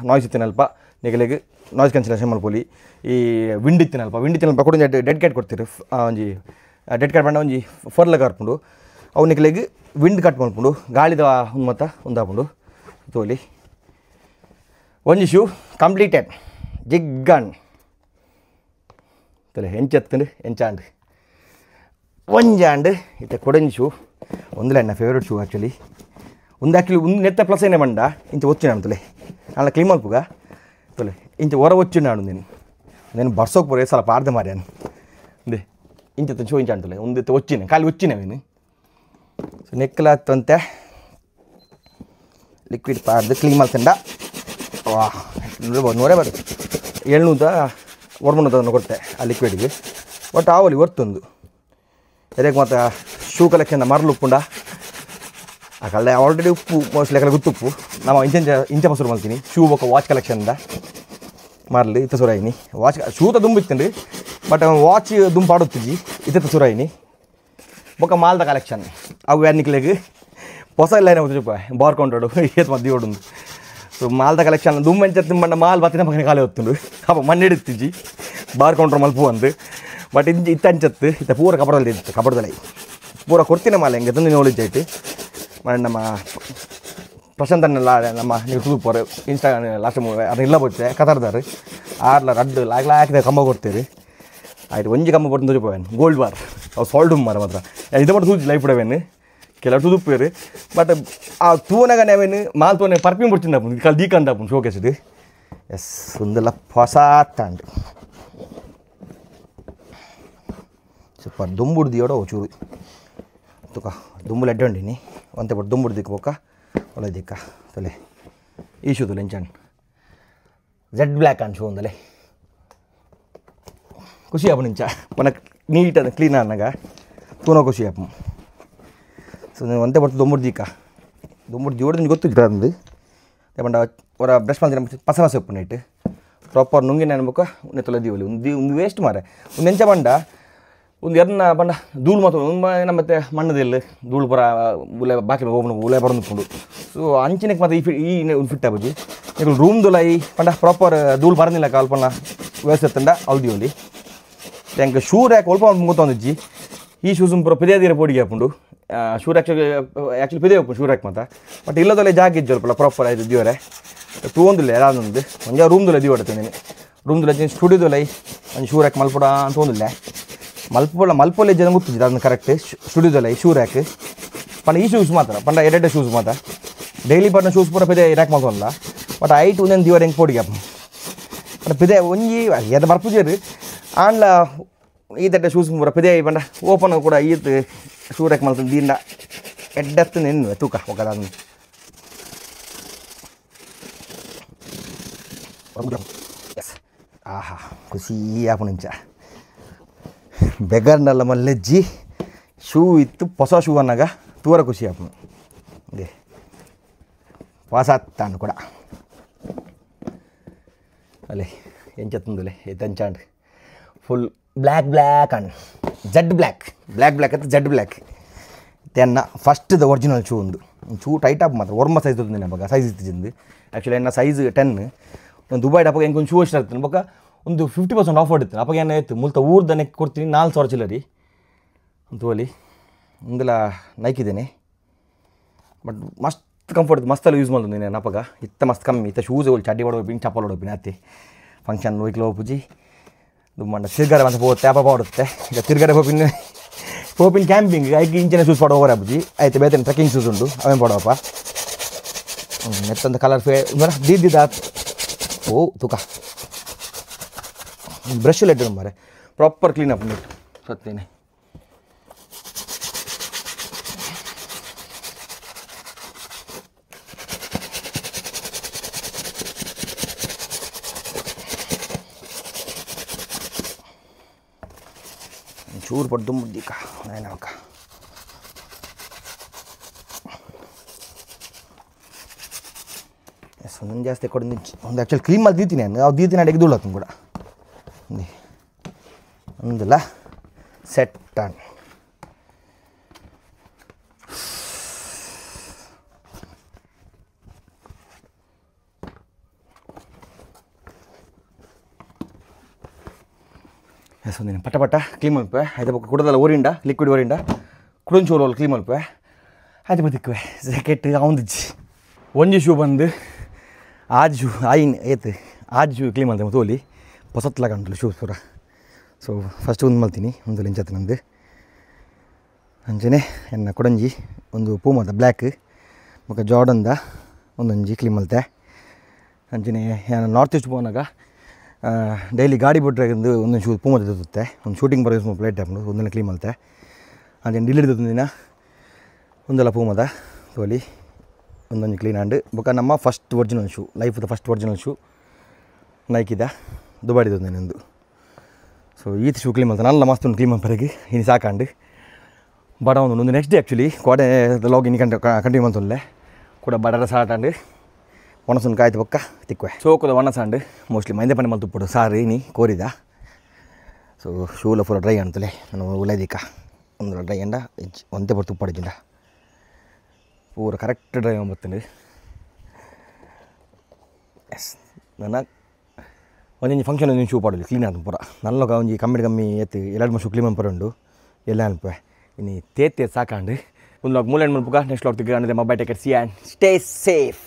ನಾಯ್ಸ್ ಇತ್ತೇನಲ್ಪ ನಿಗಲಿಗೆ ನಾಯ್ಸ್ ಕ್ಯಾನ್ಸಲೇಷನ್ ಮಾಡ್ಬೋದು ಈ ವಿಂಡ್ ಇತ್ತಿನಲ್ಪ ಕೂಡ ಡೆಡ್ ಕ್ಯಾಟ್ ಕೊಡ್ತೀರಿ ಒಂಜಿ ಡೆಡ್ ಕ್ಯಾಟ್ ಬಂಡ ಒಂಜಿ ಫರ್ಲಾಗ ಹಾರ್ಕೊಂಡು ಅವು ನಿಗಲಿಗೆ ವಿಂಡ್ ಕಟ್ ಮಾಡ್ಕೊಂಡು ಗಾಳಿದ ಒಂದು ಮತ್ತ ಒಂದು ಹಾಕೊಂಡು ತೋಲಿ ಒಂಜಿ ಶೂ ಕಂಪ್ಲೀಟೆಡ್ ಜಿಗ್ಗನ್ ತಲೆ ಎಂಚತ್ತಂಡು ಎಂಚಾಂಡ್ ಒಂಜಾಂಡ್ ಇತ್ತೆ ಕೊಡಂಜಿ ಶೂ ಒಂದಿಲ್ಲ ನನ್ನ ಫೇವ್ರೇಟ್ ಶೂ ಆ್ಯಕ್ಚುಲಿ ಒಂದು ನೆತ್ತ ಪ್ಲಸ್ ಏನೇ ಬಂಡ ಇಂಚ ಒಚ್ಚಿನ ಅಂತಲೇ ಅಲ್ಲ ಕ್ಲೀನ್ ಮಾಡ್ಪುಗ ತೊಲೆ ಇಂಚ ಹೊರ ಒಚ್ಚಿನ నేను ಬರ್ಸೋಕೆ ಪೂರ ಸಲ ಪಾರ್ದೆ ಮಾರ್ಯಾನು ಇಂದೆ ಇಂಚ ಶೂ ಇಂಚ ಅಂತಲೇ ಒಂದು ಒಚ್ಚಿನ ಖಾಲಿ ಒಚ್ಚಿನವೇನು ಸೊ ನೆಕ್ಕಲಾತಂತೆ ಲಿಕ್ವಿಡ್ ಪಾರ್ದು ಕ್ಲೀನ್ ಮಾಡ್ತಂಡ ವಾ ನೋಡೇ ಬರುತ್ತೆ 700 800 ಕೊಡ್ತೆ ಆ ಲಿಕ್ವಿಡ್ಗೆ ಒಟ್ಟು ಆವಲಿ ಹೊರ್ತೊಂದು ಅದಕ್ಕೆ ಮತ್ತು ಶೂ ಕಲೆಕ್ಷನ್ ಮರಲು ಉಪ್ಪುಂಡ ಆ ಕಳ್ಳೆ ಆಲ್ರೆಡಿ ಉಪ್ಪು ಮೋಸ್ಟ್ಲಿ ಯಾಕಂದ್ರೆ ಗುತ್ತುಪ್ಪು ನಾವು ಇಂಚ ಮಸೂರು ಮಾಡ್ತೀನಿ ಶೂ ಬೊಕ್ಕ ವಾಚ್ ಕಲೆಕ್ಷನ್ದ ಮರಲಿ ಇತ್ತ ಸುರಾಯಿನಿ ವಾಚ್ ಶೂತ ದುಂಬಿತ್ತಂಡ್ರಿ ಬಟ್ ವಾಚ್ ದುಂಪಾಡುತ್ತಿಜ್ಜಿ ಇತ್ತ ಸುರಾಯಿನಿ ಬೊಕ್ಕ ಮಾಲ್ದ ಕಲೆಕ್ಷನ್ ಅವು ಯಾರ್ನಿಕ್ಲೆಗೆ ಹೊಸ ಇಲ್ಲ ಏನೋ ಬಾರ್ಕೊಂಡೋಡು ಏತ್ ಮದ್ದು ಓಡು ಸೊ ಮಾಲ್ದ ಕಲೆಕ್ಷನ್ ದುಮ್ಮೆಂಚ ತಿಂಬಂಡ ಮಾಲ್ ಬತ್ತಿನ ಪಕ್ಕನೆ ಖಾಲಿ ಹೊತ್ತುಂಡು ಅಪ್ಪ ಮಣ್ಣಿಡುತ್ತಿಜ್ಜಿ ಬಾರ್ ಕೌಂಟ್ರ್ ಮಲ್ಪು ಅಂದು ಬಟ್ ಇತ್ತಂಚತ್ತು ಇತ್ತ ಪೂರ ಕಪಡದಲ್ಲಿ ಇತ್ತು ಕಪಡದಲ್ಲಿ ಪೂರ ಕೊಡ್ತೀನಿ ಮಾಲೆ ಹೆಂಗೆ ತಂದು ನೋಡಿದ್ದಾಯ್ತು ಮಾಡಿ ನಮ್ಮ ಪ್ರಶಾಂತನೆಲ್ಲ ನಮ್ಮ ನೀವು ತುದುಪೋರು ಇನ್ಸ್ಟಾಗ್ರಾಮ್ ಲಾಸ್ಟ್ ಅದನ್ನ ಇಲ್ಲ ಬೋಚೆ ಕತಾರ್ದಾರು ಆರ್ಲ ರಡ್ಡು ಲಾಕ್ಲಾಕಿದ ಕಂಬ ಕೊಡ್ತೀರಿ ಆಯ್ತು ಒಂಜಿ ಕಂಬ ಕೊಟ್ಟು ತುದಿಪೋವೇನು ಗೋಲ್ಡ್ ಬಾರ್ ಅವು ಸಾಲ್ಟ್ ಮಾರ ಮಾತ್ರ ಇದು ಮಾಡಿ ತೂಜಿ ಲೈಫ್ ಬಿಡವೇನು ಕೆಲವು ತುದುಪ್ಪೇರು ಬಟ್ ಆ ತೂನಾಗ ನಾವೇನು ಮಾಲ್ ತೋನೆ ಪರ್ಫ್ಯೂಮ್ ಬಿಡ್ತೀನಿ ಕಲ್ ದೀಕಂದ ಶೋಕೇಸಿದು ಎಸ್ ಒಂದೆಲ್ಲ ಹೊಸ ತಾಂಡು ಸೂಪರ್ ದುಂಬುಡ್ದು ಎಡೋ ಚೂರು ತುಕ ದುಂಬುಲು ಎಡ್ಡೊಂಡಿನಿ ಒಂತೆ ಬಟ್ ದುಂಬುಡು ದಿಕ್ಕ ಒಳ್ಳೆ ದಿಕ್ಕ ತಲೆ ಈ ಶೂದು ಲೆಂಚಣ್ ಜೆಡ್ ಬ್ಲ್ಯಾಕ್ ಅನ್ ಶೂ ಒಂದಲೆ ಖುಷಿ ಆಪು ನಿಂಚ ಮನ ನೀಟ್ ಅದ ಕ್ಲೀನ್ ಅನ್ನಗ ತೂನೋ ಖುಷಿ ಆಪು ಸೊ ನೀವು ಒಂತೆ ಬಟ್ಟು ದುಂಬುಡು ಜೋಡಿದ ಗೊತ್ತಿಲ್ಲ ಅಂದು ಬಂಡ ಅವರ ಬ್ರಷ್ ಮಾಡ್ತೀನಿ ಪಸ ಉಪ್ಪು ನೈಟ್ ಪ್ರಾಪರ್ ನುಂಗಿನ ಅನ್ಬೇಕು ನೆತ್ತೊಲೆ ದೀವಲಿ ಒಂದು ವೇಸ್ಟ್ ಮಾರೆ ಒಂದು ಎಂಚ ಬಂಡ ಒಂದು ಎರ್ನ ಬಂಡ ಧೂಳು ಮಾತು ಮತ್ತೆ ಮಣ್ಣದಿಲ್ಲ ಧೂಳು ಪರ ಉಲೆ ಬಾಕಿ ಹೋಗ್ನು ಉಲೆ ಬರಂದುಕೊಂಡು ಸೊ ಅಂಚಿನಕ್ಕೆ ಮತ್ತೆ ಈ ಒಂದು ಫಿಟ್ ಆಗಿ ಈಗ ರೂಮ್ದಲ್ಲ ಈ ಪಂಡ ಪ್ರಾಪರ್ ಧೂಳು ಬರಂದಿಲ್ಲ ಕಾಲ್ಪನ ವ್ಯವಸ್ಥೆ ಅವ್ದಿವಲ್ಲಿ ಹೆಂಗೆ ಶೂ ರ್ಯಾಕ್ ಒಲ್ಪ ಮುಗುತ್ತೊಂದಿಜ್ಜಿ ಈ ಶೂಸ್ ಪೂರ ಪಿದೇದಿರ ಪೋಡಿಗೆ ಹಾಕೊಂಡು ಶೂ ರ್ಯಾಕ್ ಆ್ಯಕ್ಚುಲಿ ಪಿದೇ ಹೋಗ್ಬೋದು ಶೂ ರ್ಯಾಕ್ ಮಾತ್ರ ಬಟ್ ಇಲ್ಲದಲ್ಲೇ ಜಾಗ ಇಜ್ಜಲ್ಪಲ್ಲ ಪ್ರಾಪರ್ ಆಯ್ತು ದಿವರೆ ತೂಂದಿಲ್ಲ ಯಾರೊಂದು ಒಂಜಾ ರೂಮ್ದಲ್ಲ ದಿವಡತ್ತೆ ನೀನು ರೂಮ್ದಲ್ಲ ಸ್ಟುಡಿಯೋದಲ್ಲ ಒಂದು ಶೂ ರ್ಯಾಕ್ ಮಲ್ಪಡ ಅಂತ ತೊಂದಿಲ್ಲ ಮಲ್ಪೊಲೆ ಜನ ಗೊತ್ತಿದ್ದ ಅದನ್ನು ಕರೆಕ್ಟ್ ಸ್ಟುಡಿಯೋದಲ್ಲ ಶೂ ರ್ಯಾಕ್ ಪಂಡ ಈ ಶೂಸ್ ಮಾತ್ರ ಪಂಡ ಎರಡೆರಡು ಶೂಸ್ ಮಾತ್ರ ಡೈಲಿ ಪಂಡ ಶೂಸ್ ಪೂರ ಪಿದೆ ರ್ಯಾಕ್ ಮಾಡ್ಕೊಂಡ ಬಟ್ ಐಟ್ ಒಂದೇನು ದಿವರ ಹೆಂಗೆ ಪೋಡಿಗೆ ಪಂಡ ಪಿದೆ ಒಂಜಿ ಎದ ಬರ್ಪುಜೇರು ಆಂಡ್ಲ ಈತ ಶೂಸ್ ಪೂರ ಪಿದೆ ಪಂಡ ಓಪನ್ ಕೂಡ ಈತ್ ಶೂ ರ್ಯಾಕ್ ಮಾಡ್ಕೊಂಡು ದೀಂಡ ಎಡ್ಡೆತ್ತು ನೆನ್ನುವೆ ತೂಕ ಹೋಗೋದು ಎಸ್ ಆಹಾ ಖುಷಿ ಆಪು ನಿಂಚ ಬೆಗರ್ನಲ್ಲ ಮಲ್ಲೆಜ್ಜಿ ಶೂ ಇತ್ತು ಹೊಸ ಶೂ ಅನ್ನಾಗ ತೂರ ಖುಷಿ ಆಪು ಅದೇ ಹೊಸ ತಾನು ಕೂಡ ಅಲ್ಲೇ ಎಂಚತ್ತಂದಲೆ ಎಂಚಾಂಡ್ ಫುಲ್ ಬ್ಲ್ಯಾಕ್ ಅಣ್ಣ ಜಡ್ ಬ್ಲ್ಯಾಕ್ ಅಂತ ಜಡ್ ಬ್ಲ್ಯಾಕ್ ತೆನ್ನ first the original shoe shoe tight ಆಪ್ ಮಾತ್ರ ಒರ್ಮ ಸೈಜ್ ತೊಂದಿನಿ ಬಗ ಸೈಜ್ ಇತ್ತಿಂದು ಆ್ಯಕ್ಚುಲಿ ಎನ್ನ ಸೈಜ್ 10 ಒಂದು ದುಬೈಡ್ ಅಪ್ಪ ಹೆಂಗೆ ಒಂದು ಶೂ ಅಷ್ಟು ಇರ್ತಾನೆ ಬೊಕ್ಕ ಒಂದು 50% ಆಫರ್ ಇರ್ತಾನೆ ಅಪ್ಪ ಏನಾಯ್ತು ಮುಲ್ತ ಊರ್ದನೆ ಕೊಡ್ತೀನಿ 4,000 ಚಿಲ್ಲರಿ ಅಂತೋಲಿ ಒಂದೆಲ್ಲ ನೈಕಿದ್ದೇನೆ ಬಟ್ ಮಸ್ತ್ ಕಂಫರ್ಟ್ ಮಸ್ತೆಲ್ಲ ಯೂಸ್ ಮಾಡ್ತೀನಿ ನಾನು ಅಪ್ಪಗ ಇತ್ತ ಮಸ್ತ್ ಕಮ್ಮಿ ಇತ್ತ ಶೂಸ್ ಹೋಗಿ ಚಡ್ಡಿ ಹೊಡೋಪಿನಿ ಚಪ್ಪಲ್ ಹೊಡೋಪಿನಿ ಅತ್ತಿ ಫಂಕ್ಷನ್ ಹೋಗ್ಲಿ ಹೋಗ್ಪುಜಿ ದುಮ್ಮಂಡ ತಿರ್ಗಾರೆ ಅಂತ ಹೋಗುತ್ತೆ ಅಪ್ಪ ಹೊಡುತ್ತೆ ಈಗ ತಿರ್ಗಾರೆ ಹೋಪಿನ ಕ್ಯಾಂಪಿಂಗ್ ಐಕೆ ಇಂಚಿನ ಶೂಸ್ ಪಡೋ ಹೋಗ್ರೆ ಅಪ್ಪುಜಿ ಆಯ್ತು ಬೇರೆ ಟ್ರೆಕ್ಕಿಂಗ್ ಶೂಸ್ ಉಂಟು ಅವೇನು ಪಡೋಪ್ಪ ಎತ್ತಂತ ಕಲರ್ ಬರ ದೀದಿದ ಓ ತೂಕ ಬ್ರಷ್ ಇಟ್ಟು ಮಾರೆ ಪ್ರಾಪರ್ ಕ್ಲೀನ್ ಅಪ್ ನೀಟ್ ಸತ್ತೇನೆ ಚೂರು ಪಡ್ದು ಮುದ್ದೀಕ ಏನಕ್ಕ ಎಸ್ ಒಂದೊಂದು ಜಾಸ್ತಿ ಕೊಡು ಒಂದು ಆ್ಯಕ್ಚುಲಿ ಕ್ಲೀನ್ ಮಾಡಿ ದೀತೀನಿ ನಾನು ಅವು ದೀತೀನಿ ಅಡಿಗೆ ದುಳ್ಳತ್ತೀನಿ ಕೂಡ ಒಂದಿಲ್ಲ ಸೆಟ್ ಆನ್ ಎಸ್ ಒಂದಿನ ಪಟ ಕ್ಲೀನ್ ಮಲ್ಪೆ ಆಯ್ತು ಪಕ್ಕ ಕುಡದಲ್ಲ ಓರಿಂಡ ಲಿಕ್ವಿಡ್ ಓರಿಂಡ ಕುಡಂಚೋರು ಕ್ಲೀನ್ ಮಲ್ಪೆ ಆಯ್ತು ಬದಿಕ್ವೆ ಜಾಕೆಟ್ ಅವಂದಿಜ್ಜಿ ಒಂಜಿ ಶೂ ಬಂದು ಆಜ್ ಶೂ ಆಯಿನ್ ಏತು ಆಜ್ ಶೂ ಕ್ಲೀನ್ ಮಾಡ್ತೇವೆ ತೋಲಿ ಹೊಸತ್ಲಾಗ ಉಂಟು ಶೂಸ್ ಪೂರ ಸೊ ಫಸ್ಟ್ ಒಂದು ಮಲ್ತೀನಿ ಒಂದು ಲಿಂಚತ್ತು ನಂದು ಅಂಚನೆ ಎನ್ನ ಕೊಡಂಜಿ ಒಂದು ಪೂಮದ ಬ್ಲ್ಯಾಕ್ ಮತ್ತು ಜಾರ್ಡನ್ದ ಒಂದೊಂಜಿ ಕ್ಲೀನ್ ಮಲ್ತೆ ಅಂಚನೆ ನಾರ್ತ್ ಈಸ್ಟ್ ಹೋನಾಗ ಡೈಲಿ ಗಾಡಿ ಬಿಟ್ರೆ ಒಂದೊಂದು ಶೂ ಪೂಮದ ಇರುತ್ತೆ ಒಂದು ಶೂಟಿಂಗ್ ಬರೋ ಪ್ಲೇಟ್ ಹಾಕೊಂಡು ಒಂದೆಲ್ಲ ಕ್ಲೀನ್ ಮಲ್ತೆ ಅಂಚನೆ ಡಿಲಿಡ್ ದಿನ ಒಂದೆಲ್ಲ ಪೂಮದ ತೋಲಿ ಒಂದೊಂದು ಕ್ಲೀನ್ ಹ್ಯಾಂಡ್ ಬೊಕ್ಕ ನಮ್ಮ ಫಸ್ಟ್ ಒರಿಜಿನಲ್ ಶೂ ಲೈಫ್ದ ಫಸ್ಟ್ ಒರಿಜಿನಲ್ ಶೂ ನೈಕಿದ ದುಬಾಡಿದ್ದು ನಂದು ಸೊ ಈತ್ ಶೂ ಕ್ಲೀನ್ ಮಾಡ್ತಾನೆ ನಲ್ಲ ಮಸ್ತ್ ಒಂದು ಕ್ಲೀನ್ ಮಾಡ್ಬಾರಿಗೆ ಇನ್ನು ಸಾಕಾಂಡು ಬಡ ಒಂದು ನೆಕ್ಸ್ಟ್ ಡೇ ಆ್ಯಕ್ಚುಲಿ ಕೋಡೆ ಲಾಗ್ ಇನ್ನು ಕಂಟಿನ್ಯೂ ಮಾಡ್ತೊಲ್ಲೆ ಕೂಡ ಬಡರ ಸಾಟಾಂಡು ಒಣಸನ್ನು ಕಾಯ್ತು ಪಕ್ಕ ತಿಕ್ವೆ ಸೋಕುದ ಒಣಸಾಂಡು ಮೋಸ್ಟ್ಲಿ ಮೈಂದೆ ಪಂಡೆ ಮಲ್ತುಪ್ಪಡು ಸಾರು ನೀ ಕೋರಿದ ಸೊ ಶೂಲ ಫುಲ್ ಡ್ರೈ ಅಂತಲೇ ನಾನು ಒಳ್ಳೆದಿಕ್ಕ ಒಂದು ಡ್ರೈ ಅಂಡ ಒಂದೇ ಬರ್ತು ತುಪ್ಪಾಡಿಜಿಂಡ ಪೂರ ಕರೆಕ್ಟ್ ಡ್ರೈ ಮಾಡ್ತೀನಿ ಎಸ್ ನನ್ನ ಒಂದೊಂದು ಫಂಕ್ಷನ್ ಒಂದೊಂದು ಶೂ ಪಾಡಲಿ ಕ್ಲೀನ್ ಆದ ಪೂರ ನಲ್ಲಗ ಒಂಜಿ ಕಮ್ಮಿ ಎತ್ತಿ 2-3 ಶೂ ಕ್ಲೀನ್ ಮಾಡ್ಪರುಂಡು ಎಲ್ಲ ಅನ್ಪೆ ಇನ್ನು ತೇತ್ ಸಾಕಾಂಡು ಒಂದು ಲಾಗ್ ಮೂಲೆ ಮಲ್ಪುಗ ನೆಕ್ಸ್ಟ್ ಲಾಗ್ ತೆಗೆ mobile take care C and stay safe.